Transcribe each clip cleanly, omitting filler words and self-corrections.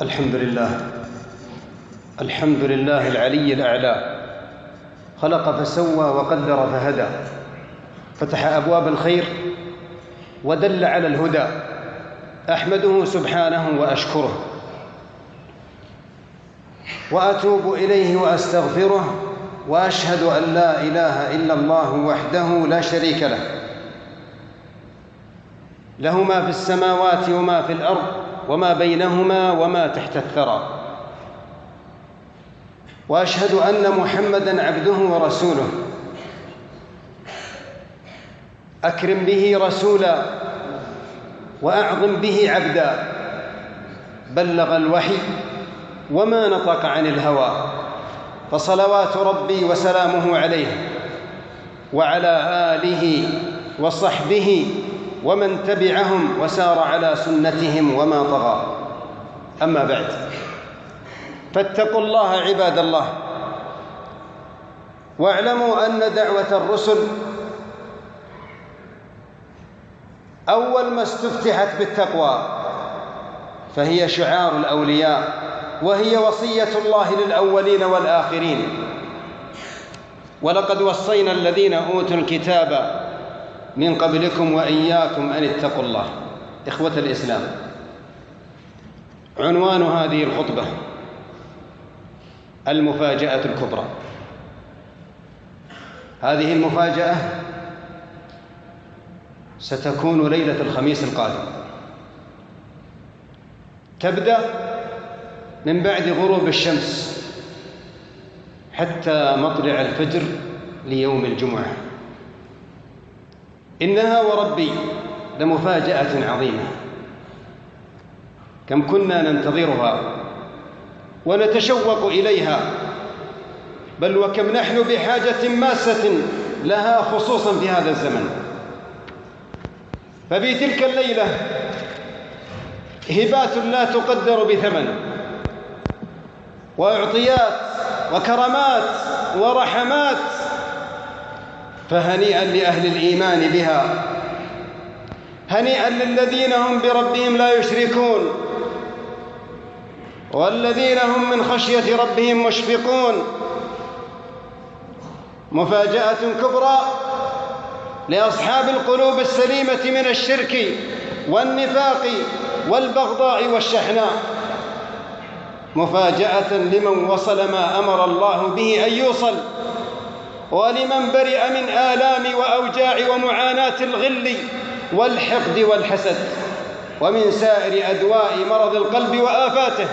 الحمد لله العلي الأعلى، خلق فسوى وقدر فهدى، فتح أبواب الخير ودل على الهدى. أحمده سبحانه وأشكره، وأتوب إليه وأستغفره، وأشهد أن لا إله إلا الله وحده لا شريك له، له ما في السماوات وما في الأرض وما بينهما وما تحت الثرى. وأشهد أن محمدًا عبده ورسوله، أكرم به رسولا وأعظم به عبدا، بلغ الوحي وما نطق عن الهوى، فصلوات ربي وسلامه عليه وعلى آله وصحبه ومن تبعهم وسار على سنتهم وما طغى. أما بعد، فاتقوا الله عباد الله، واعلموا أن دعوة الرسل أول ما استفتحت بالتقوى، فهي شعار الأولياء، وهي وصية الله للأولين والآخرين. ولقد وصينا الذين أوتوا الكتاب من قبلكم وإياكم أن اتقوا الله. إخوة الإسلام، عنوان هذه الخطبة المفاجأة الكبرى. هذه المفاجأة ستكون ليلة الخميس القادم، تبدأ من بعد غروب الشمس حتى مطلع الفجر ليوم الجمعة. إنها وربي لمفاجأة عظيمة، كم كنا ننتظرها ونتشوق إليها، بل وكم نحن بحاجة ماسة لها، خصوصا في هذا الزمن. ففي تلك الليلة هبات لا تقدر بثمن، وإعطيات وكرامات ورحمات، فهنيئا لأهل الإيمان بها، هنيئا للذين هم بربهم لا يشركون، والذين هم من خشية ربهم مشفقون. مفاجأة كبرى لأصحاب القلوب السليمة من الشرك والنفاق والبغضاء والشحناء، مفاجأة لمن وصل ما أمر الله به أن يوصل، ولمن برئ من آلام وأوجاع ومعاناة الغل والحقد والحسد، ومن سائر أدواء مرض القلب وآفاته.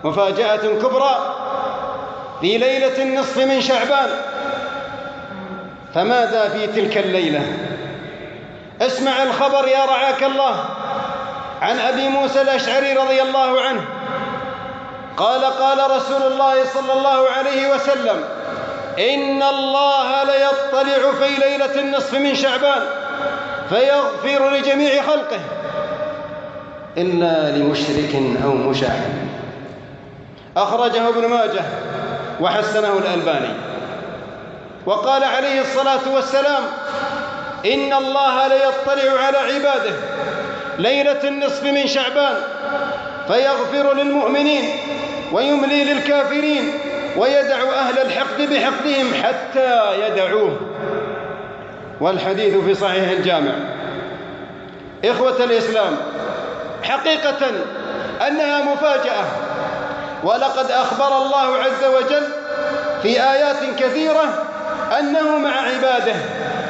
مفاجأة كبرى في ليلة النصف من شعبان. فماذا في تلك الليلة؟ اسمع الخبر يا رعاك الله عن أبي موسى الأشعري رضي الله عنه قال: قال رسول الله صلى الله عليه وسلم: إن الله ليطلع في ليلة النصف من شعبان فيغفر لجميع خلقه إلا لمشرك أو مشاحن. أخرجه ابن ماجه وحسنه الألباني. وقال عليه الصلاة والسلام: إن الله ليطلع على عباده ليلة النصف من شعبان فيغفر للمؤمنين ويملي للكافرين ويدع أهل الحقد بحقدهم حتى يدعوه. والحديث في صحيح الجامع. إخوة الإسلام، حقيقة أنها مفاجأة، ولقد أخبر الله عز وجل في آيات كثيرة أنه مع عباده،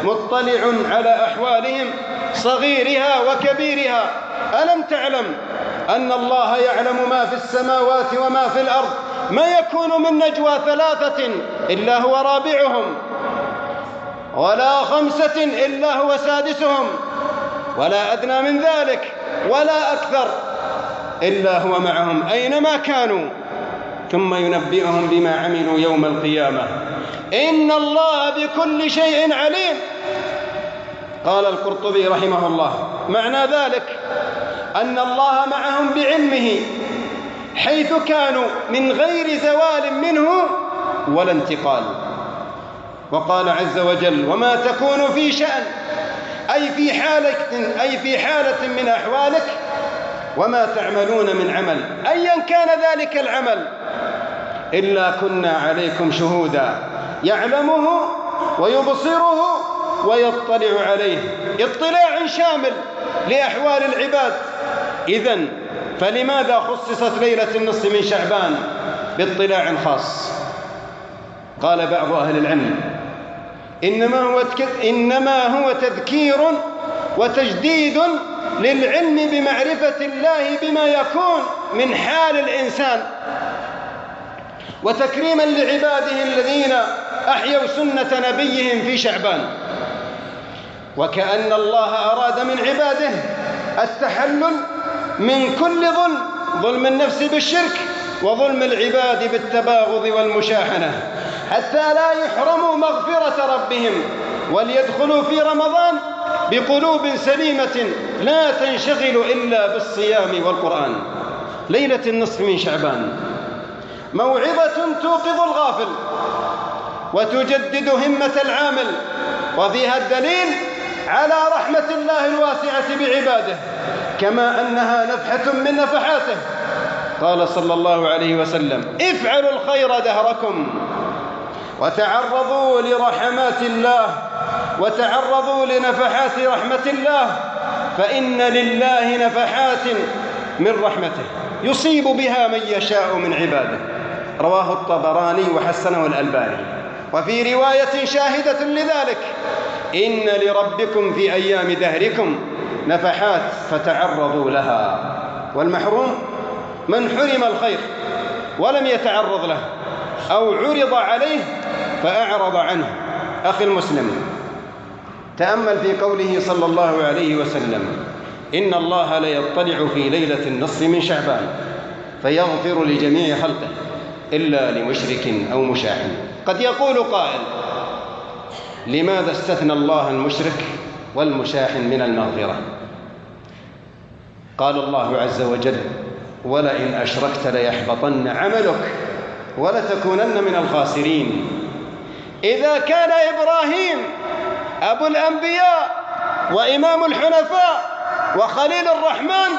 مطلع على أحوالهم صغيرها وكبيرها. ألم تعلم أن الله يعلم ما في السماوات وما في الأرض؟ ما يكون من نجوى ثلاثة إلا هو رابعهم، ولا خمسة إلا هو سادسهم، ولا أدنى من ذلك ولا أكثر إلا هو معهم أينما كانوا، ثم ينبئهم بما عملوا يوم القيامة. إن الله بكل شيء عليم. قال القرطبي رحمه الله: معنى ذلك أن الله معهم بعلمه حيث كانوا من غير زوال منه ولا انتقال. وقال عز وجل: وما تكون في شأن، أي في حالة من أحوالك وما تعملون من عمل أيا كان ذلك العمل إلا كنا عليكم شهودا يعلمه ويبصره ويطلع عليه اطلاع شامل لأحوال العباد. إذن فلماذا خصصت ليلة النصف من شعبان باطلاع خاص؟ قال بعض أهل العلم إنما هو تذكير وتجديد للعلم بمعرفة الله بما يكون من حال الإنسان، وتكريما لعباده الذين أحيوا سنة نبيهم في شعبان. وكأن الله أراد من عباده التحلل من كل ظلم النفس بالشرك وظلم العباد بالتباغض والمشاحنة، حتى لا يحرموا مغفرة ربهم وليدخلوا في رمضان بقلوب سليمة لا تنشغل إلا بالصيام والقرآن. ليلة النصف من شعبان موعظة توقظ الغافل وتجدد همة العامل، وفيها الدليل على رحمة الله الواسعة بعباده، كما أنها نفحة من نفحاته. قال صلى الله عليه وسلم: افعلوا الخير دهركم وتعرضوا لرحمات الله وتعرضوا لنفحات رحمة الله، فإن لله نفحات من رحمته يصيب بها من يشاء من عباده. رواه الطبراني وحسنه الألباني. وفي رواية شاهدة لذلك: إن لربكم في أيام دهركم نفحات فتعرضوا لها. والمحروم من حرم الخير ولم يتعرض له أو عرض عليه فأعرض عنه. أخي المسلم، تأمل في قوله صلى الله عليه وسلم: إن الله ليطلع في ليلة النصف من شعبان فيغفر لجميع خلقه إلا لمشرك أو مشاحن. قد يقول قائل: لماذا استثنى الله المشرك والمشاحن من المغفرة؟ قال الله عز وجل: ولئن أشركت ليحبطن عملك ولتكونن من الخاسرين. إذا كان إبراهيم أبو الأنبياء وإمام الحنفاء وخليل الرحمن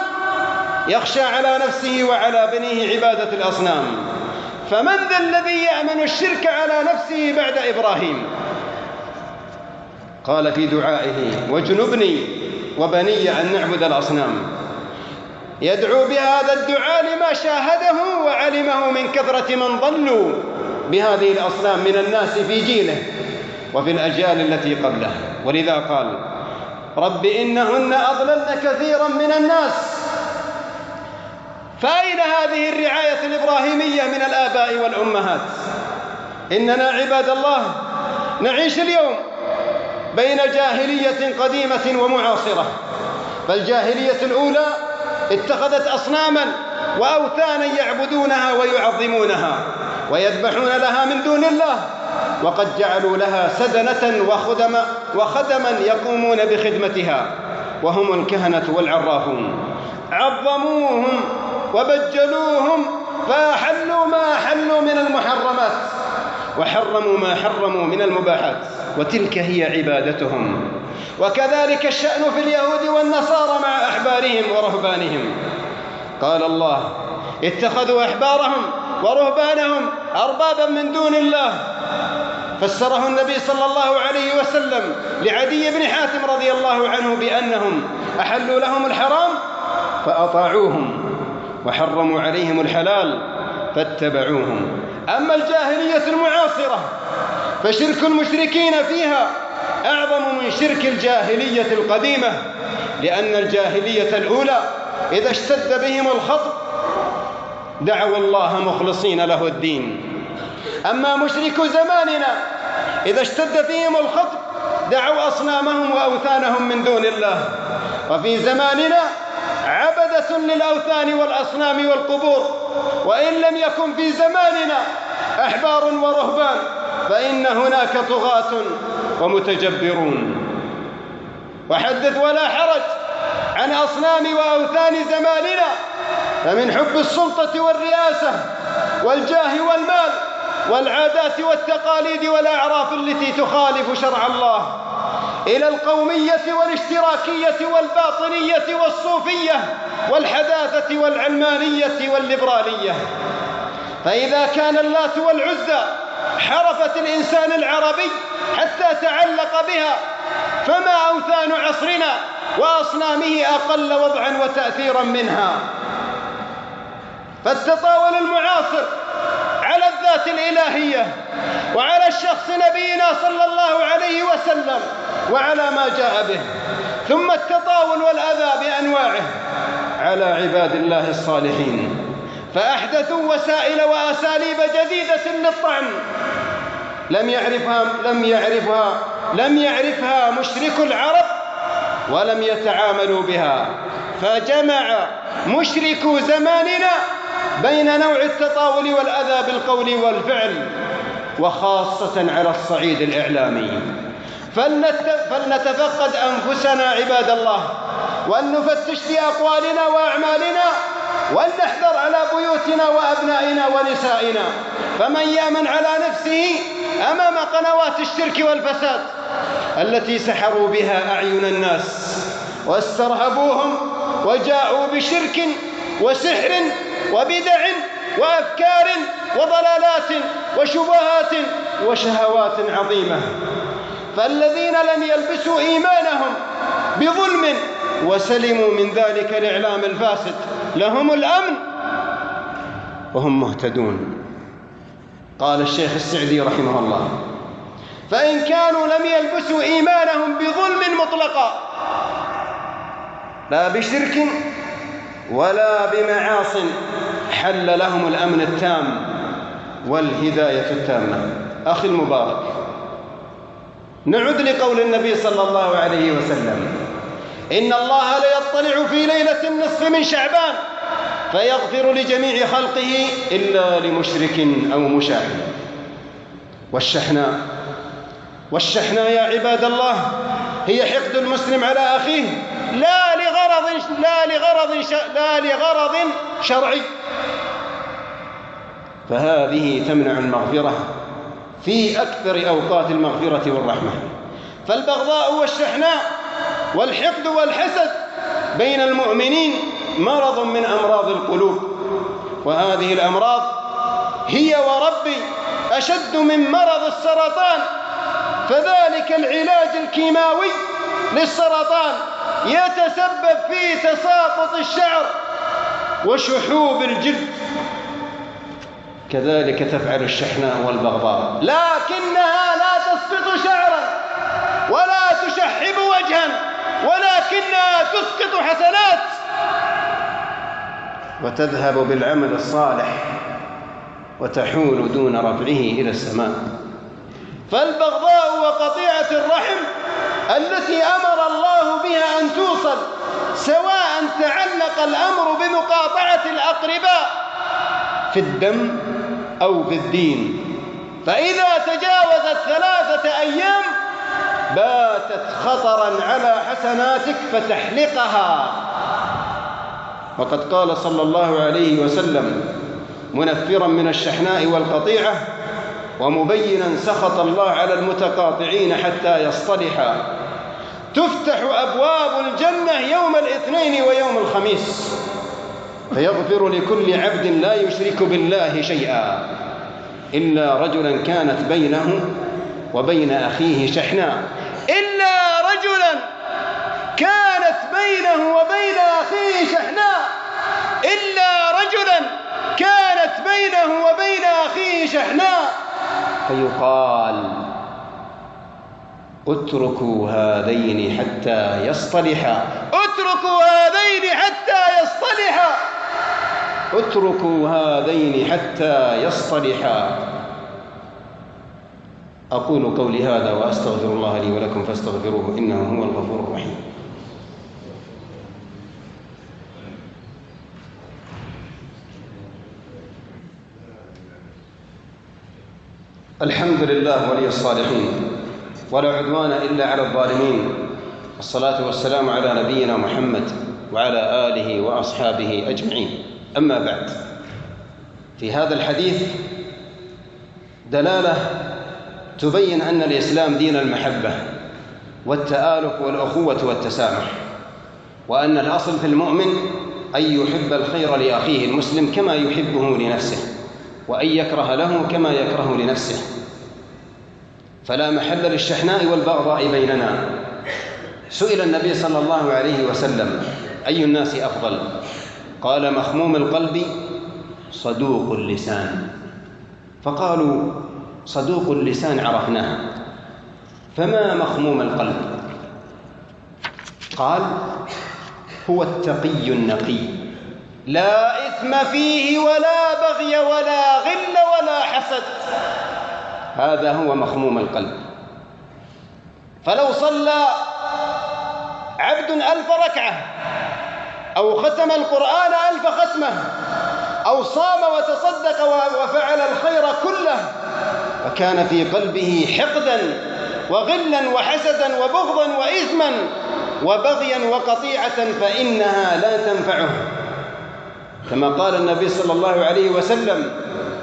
يخشى على نفسه وعلى بنيه عبادة الأصنام، فمن ذا الذي يأمن الشرك على نفسه بعد إبراهيم؟ قال في دعائه: واجنبني وبني أن نعبد الأصنام. يدعو بهذا الدعاء لما شاهده وعلمه من كثرة من ضلوا بهذه الأصنام من الناس في جيله وفي الأجيال التي قبله. ولذا قال: رب إنهن أضللن كثيرا من الناس. فأين هذه الرعاية الإبراهيمية من الآباء والأمهات؟ إننا عباد الله نعيش اليوم بين جاهلية قديمة ومعاصرة. فالجاهلية الأولى اتخذت أصناما وأوثانا يعبدونها ويعظمونها ويذبحون لها من دون الله، وقد جعلوا لها سدنة وخدما يقومون بخدمتها، وهم الكهنة والعرافون. عظموهم وبجلوهم فأحلوا ما أحلوا من المحرمات وحرموا ما حرموا من المباحات، وتلك هي عبادتهم. وكذلك الشأن في اليهود والنصارى مع أحبارهم ورهبانهم. قال الله: اتخذوا أحبارهم ورهبانهم أربابا من دون الله. فسره النبي صلى الله عليه وسلم لعدي بن حاتم رضي الله عنه بأنهم أحلوا لهم الحرام فأطاعوهم وحرموا عليهم الحلال فاتبعوهم. أما الجاهلية المعاصرة فشرك المشركين فيها أعظم من شرك الجاهلية القديمة، لأن الجاهلية الأولى إذا اشتد بهم الخطب دعوا الله مخلصين له الدين. أما مشرك زماننا إذا اشتد فيهم الخطب دعوا أصنامهم وأوثانهم من دون الله. وفي زماننا عبدة للأوثان والأصنام والقبور، وإن لم يكن في زماننا أحبار ورهبان فإن هناك طغاة ومتجبرون. وحدث ولا حرج عن أصنام وأوثان زماننا، فمن حب السلطة والرئاسة والجاه والمال والعادات والتقاليد والأعراف التي تخالف شرع الله إلى القومية والاشتراكية والباطنية والصوفية والحداثة والعلمانية والليبرالية. فإذا كان اللات والعزى حرفت الإنسان العربي حتى تعلق بها، فما أوثان عصرنا وأصنامه أقل وضعا وتأثيرا منها. فالتطاول المعاصر على الذات الإلهية وعلى الشخص نبينا صلى الله عليه وسلم وعلى ما جاء به، ثم التطاول والأذى بأنواعه على عباد الله الصالحين، فأحدثوا وسائل وأساليب جديدة للطعن لم يعرفها مشرك العرب ولم يتعاملوا بها. فجمع مشركو زماننا بين نوع التطاول والأذى بالقول والفعل، وخاصة على الصعيد الإعلامي. فلنتفقد أنفسنا عباد الله، وأن نفتش في أقوالنا وأعمالنا، وأن نحذر على بيوتنا وأبنائنا ونسائنا. فمن يأمن على نفسه أمام قنوات الشرك والفساد التي سحروا بها أعين الناس واسترهبوهم وجاءوا بشرك وسحر وبدع وأفكار وضلالات وشبهات وشهوات عظيمة. فالذين لم يلبسوا إيمانهم بظلم وسلموا من ذلك الإعلام الفاسد لهم الأمن وهم مهتدون. قال الشيخ السعدي رحمه الله: فإن كانوا لم يلبسوا إيمانهم بظلم مطلقا، لا بشرك ولا بمعاصٍ، حل لهم الأمن التام والهداية التامة. أخي المبارك، نعد لقول النبي صلى الله عليه وسلم: إن الله ليطلع في ليلة النصف من شعبان فيغفر لجميع خلقه إلا لمشرك أو مشاحن. والشحناء يا عباد الله هي حقد المسلم على أخيه لا لغرض شرعي، فهذه تمنع المغفرة في أكثر أوقات المغفرة والرحمة. فالبغضاء والشحناء والحقد والحسد بين المؤمنين مرض من أمراض القلوب، وهذه الأمراض هي وربي أشد من مرض السرطان. فذلك العلاج الكيماوي للسرطان يتسبب في تساقط الشعر وشحوب الجلد، كذلك تفعل الشحناء والبغضاء، لكنها لا تسقط شعرا ولا تشحب وجها، ولكنها تسقط حسنات وتذهب بالعمل الصالح وتحول دون رفعه إلى السماء. فالبغضاء وقطيعة الرحم التي أمر الله بها أن توصل، سواء تعلق الأمر بمقاطعة الأقرباء في الدم أو في الدين، فإذا تجاوزت 3 أيام باتت خطرا على حسناتك فتحلقها. وقد قال صلى الله عليه وسلم منفرا من الشحناء والقطيعة ومبينا سخط الله على المتقاطعين حتى يصطلحا: تفتح أبواب الجنة يوم الاثنين ويوم الخميس فيغفر لكل عبد لا يشرك بالله شيئا إلا رجلا كانت بينه وبين أخيه شحناء، إلا رجلا كانت بينه وبين أخيه شحناء، إلا رجلا كانت بينه وبين أخيه شحناء، فيقال: اتركوا هذين حتى يصطلحا، اتركوا هذين حتى يصطلحا، اتركوا هذين حتى يصطلحا. أقول قولي هذا وأستغفر الله لي ولكم فاستغفروه إنه هو الغفور الرحيم. الحمد لله ولي الصالحين، ولا عدوان إلا على الظالمين، والصلاة والسلام على نبينا محمد وعلى آله وأصحابه أجمعين. أما بعد، في هذا الحديث دلالة تبين أن الإسلام دين المحبة والتآلف والأخوة والتسامح، وأن الأصل في المؤمن أن يحب الخير لأخيه المسلم كما يحبه لنفسه، وأن يكره له كما يكره لنفسه، فلا محل للشحناء والبغضاء بيننا. سئل النبي صلى الله عليه وسلم: أي الناس أفضل؟ قال: مخموم القلب صدوق اللسان. فقالوا: صدوق اللسان عرفناه، فما مخموم القلب؟ قال: هو التقي النقي، لا إثم فيه ولا بغي ولا غل ولا حسد، هذا هو مخموم القلب. فلو صلى عبد 1000 ركعة، أو ختم القرآن 1000 ختمة، أو صام وتصدق وفعل الخير كله، وكان في قلبه حقدا وغلا وحسدا وبغضا وإثما وبغيا وقطيعة، فإنها لا تنفعه، كما قال النبي صلى الله عليه وسلم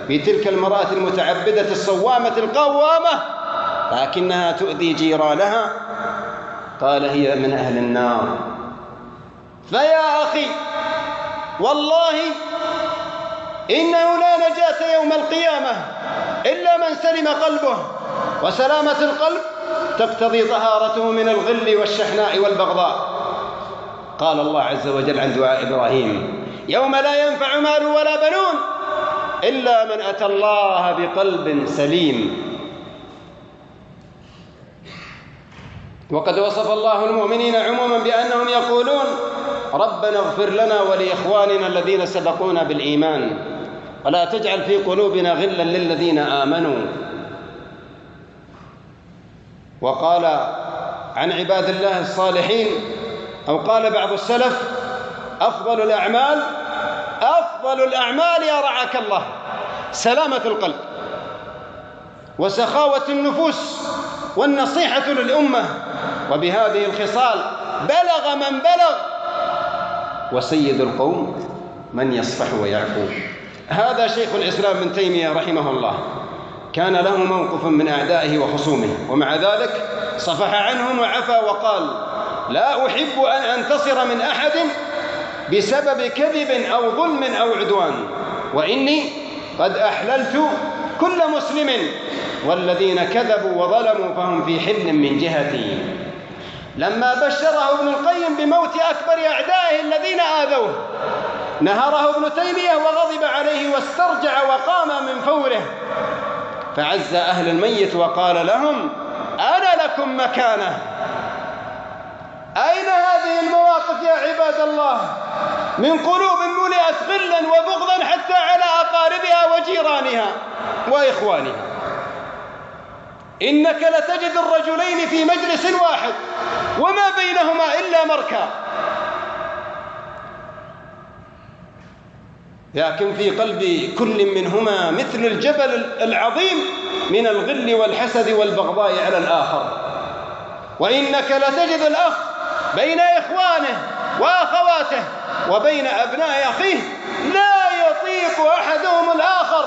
في تلك المرأة المتعبدة الصوامة القوامة: لكنها تؤذي جيرانها، قال: هي من أهل النار. فيا أخي، والله إنه لا نجاة يوم القيامة إلا من سلم قلبه، وسلامة القلب تقتضي طهارته من الغل والشحناء والبغضاء. قال الله عز وجل عن دعاء إبراهيم: يوم لا ينفع مال ولا بنون إلا من أتى الله بقلب سليم. وقد وصف الله المؤمنين عموما بأنهم يقولون: ربنا اغفر لنا ولإخواننا الذين سبقونا بالإيمان ولا تجعل في قلوبنا غلا للذين آمنوا. وقال عن عباد الله الصالحين، أو قال بعض السلف: أفضل الأعمال يا رعاك الله سلامة القلب وسخاوة النفوس والنصيحة للأمة، وبهذه الخصال بلغ من بلغ، وسيد القوم من يصفح ويعفو. هذا شيخ الإسلام ابن تيمية رحمه الله، كان له موقف من أعدائه وخصومه، ومع ذلك صفح عنهم وعفى وقال: لا أحب أن أنتصر من أحد بسبب كذب أو ظلم أو عدوان، وإني قد أحللت كل مسلم، والذين كذبوا وظلموا فهم في حل من جهتي. لما بشره ابن القيم بموت أكبر أعدائه الذين آذوه، نهره ابن تيمية وغضب عليه واسترجع وقام من فوره، فعز أهل الميت وقال لهم: أنا لكم مكانه. أين هذه المواقف يا عباد الله من قلوب ملئت غلا وبغضا حتى على أقاربها وجيرانها وإخوانها؟ إنك لتجد الرجلين في مجلس واحد وما بينهما إلا مركا، لكن في قلب كل منهما مثل الجبل العظيم من الغل والحسد والبغضاء على الآخر. وإنك لتجد الأخ بين إخوانه وأخواته وبين أبناء أخيه لا يطيق أحدهم الآخر.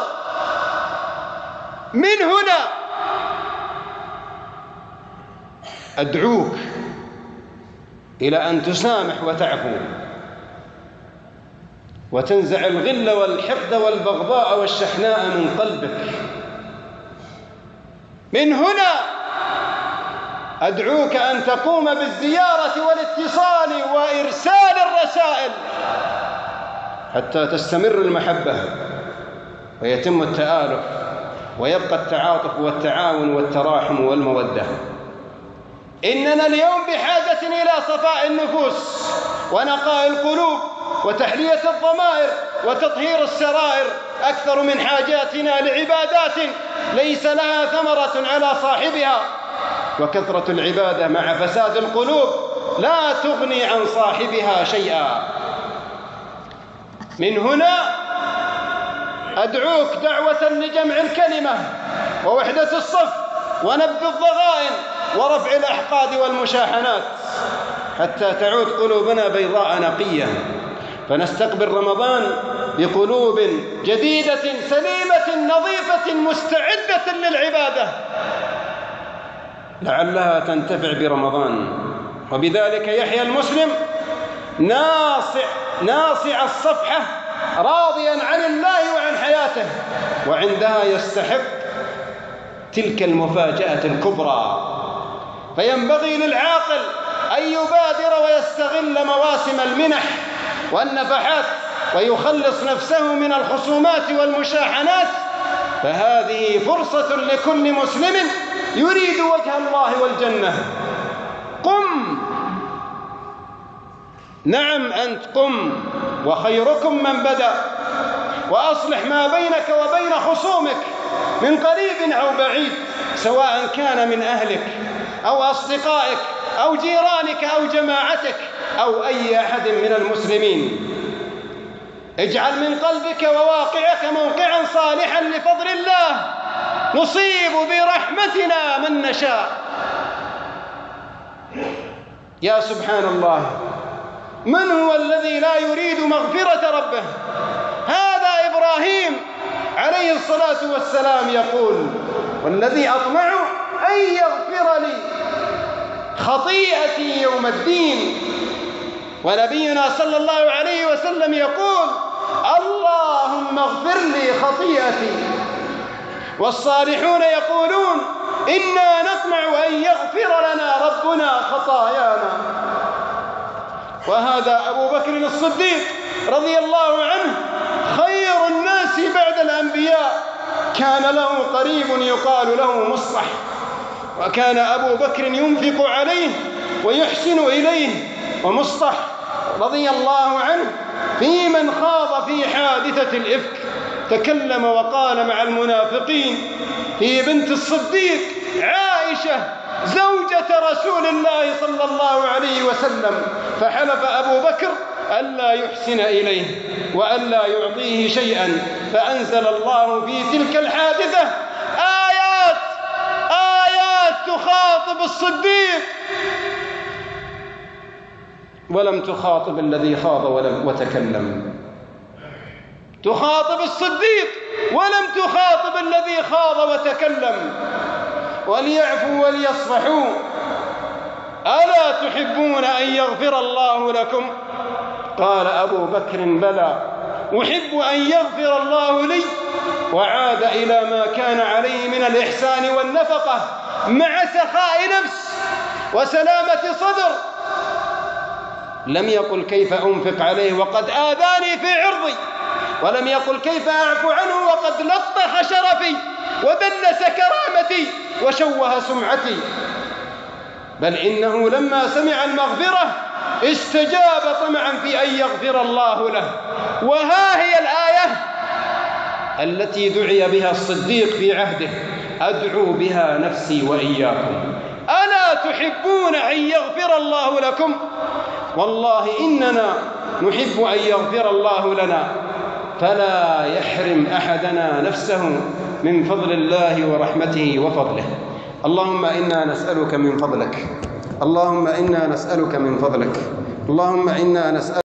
من هنا أدعوك إلى أن تسامح وتعفو وتنزع الغل والحقد والبغضاء والشحناء من قلبك. من هنا أدعوك أن تقوم بالزيارة والاتصال وإرسال الرسائل حتى تستمر المحبة ويتم التآلف ويبقى التعاطف والتعاون والتراحم والمودة. إننا اليوم بحاجة إلى صفاء النفوس ونقاء القلوب وتحلية الضمائر وتطهير السرائر أكثر من حاجاتنا لعبادات ليس لها ثمرة على صاحبها. وكثرة العبادة مع فساد القلوب لا تغني عن صاحبها شيئا. من هنا أدعوك دعوة لجمع الكلمة ووحدة الصف ونبذ الضغائن ورفع الأحقاد والمشاحنات حتى تعود قلوبنا بيضاء نقية، فنستقبل رمضان بقلوب جديدة سليمة نظيفة مستعدة للعبادة. لعلها تنتفع برمضان. وبذلك يحيى المسلم ناصع الصفحة راضيا عن الله وعن حياته، وعندها يستحق تلك المفاجأة الكبرى. فينبغي للعاقل أن يبادر ويستغل مواسم المنح والنفحات ويخلص نفسه من الخصومات والمشاحنات، فهذه فرصة لكل مسلم يريد وجه الله والجنة. قم، نعم أنت قم، وخيركم من بدأ، وأصلح ما بينك وبين خصومك من قريب أو بعيد، سواء كان من أهلك أو أصدقائك أو جيرانك أو جماعتك أو أي أحد من المسلمين. اجعل من قلبك وواقعك موقعا صالحا لفضل الله، نصيب برحمتنا من نشاء. يا سبحان الله، من هو الذي لا يريد مغفرة ربه؟ هذا إبراهيم عليه الصلاة والسلام يقول: والذي أطمع أن يغفر لي خطيئتي يوم الدين. ونبينا صلى الله عليه وسلم يقول: اللهم اغفر لي خطيئتي. والصالحون يقولون: إنا نطمع أن يغفر لنا ربنا خطايانا. وهذا أبو بكر الصديق رضي الله عنه خير الناس بعد الأنبياء، كان له قريب يقال له مصطح، وكان أبو بكر ينفق عليه ويحسن إليه. ومصطح رضي الله عنه في من خاض في حادثة الإفك تكلم وقال مع المنافقين هي بنت الصديق عائشة زوجة رسول الله صلى الله عليه وسلم، فحلف أبو بكر ألا يحسن إليه وألا يعطيه شيئا، فأنزل الله في تلك الحادثة آيات تخاطب الصديق ولم تخاطب الذي خاض وتكلم، تخاطب الصديق ولم تخاطب الذي خاض وتكلم. وليعفوا وليصفحوا، ألا تحبون أن يغفر الله لكم؟ قال أبو بكر: بلى، أحب أن يغفر الله لي. وعاد إلى ما كان عليه من الإحسان والنفقة مع سخاء نفس وسلامة صدر. لم يقل كيف أنفق عليه وقد آذاني في عرضي، ولم يقل كيف أعفو عنه وقد لطخ شرفي ودنس كرامتي وشوه سمعتي، بل إنه لما سمع المغفرة استجاب طمعا في أن يغفر الله له. وها هي الآية التي دعي بها الصديق في عهده: أدعو بها نفسي وإياكم. ألا تحبون أن يغفر الله لكم؟ والله إننا نحب أن يغفر الله لنا، فلا يحرم أحدنا نفسه من فضل الله ورحمته وفضله. اللهم إنا نسألك من فضلك، اللهم إنا نسألك من فضلك، اللهم إنا نسألك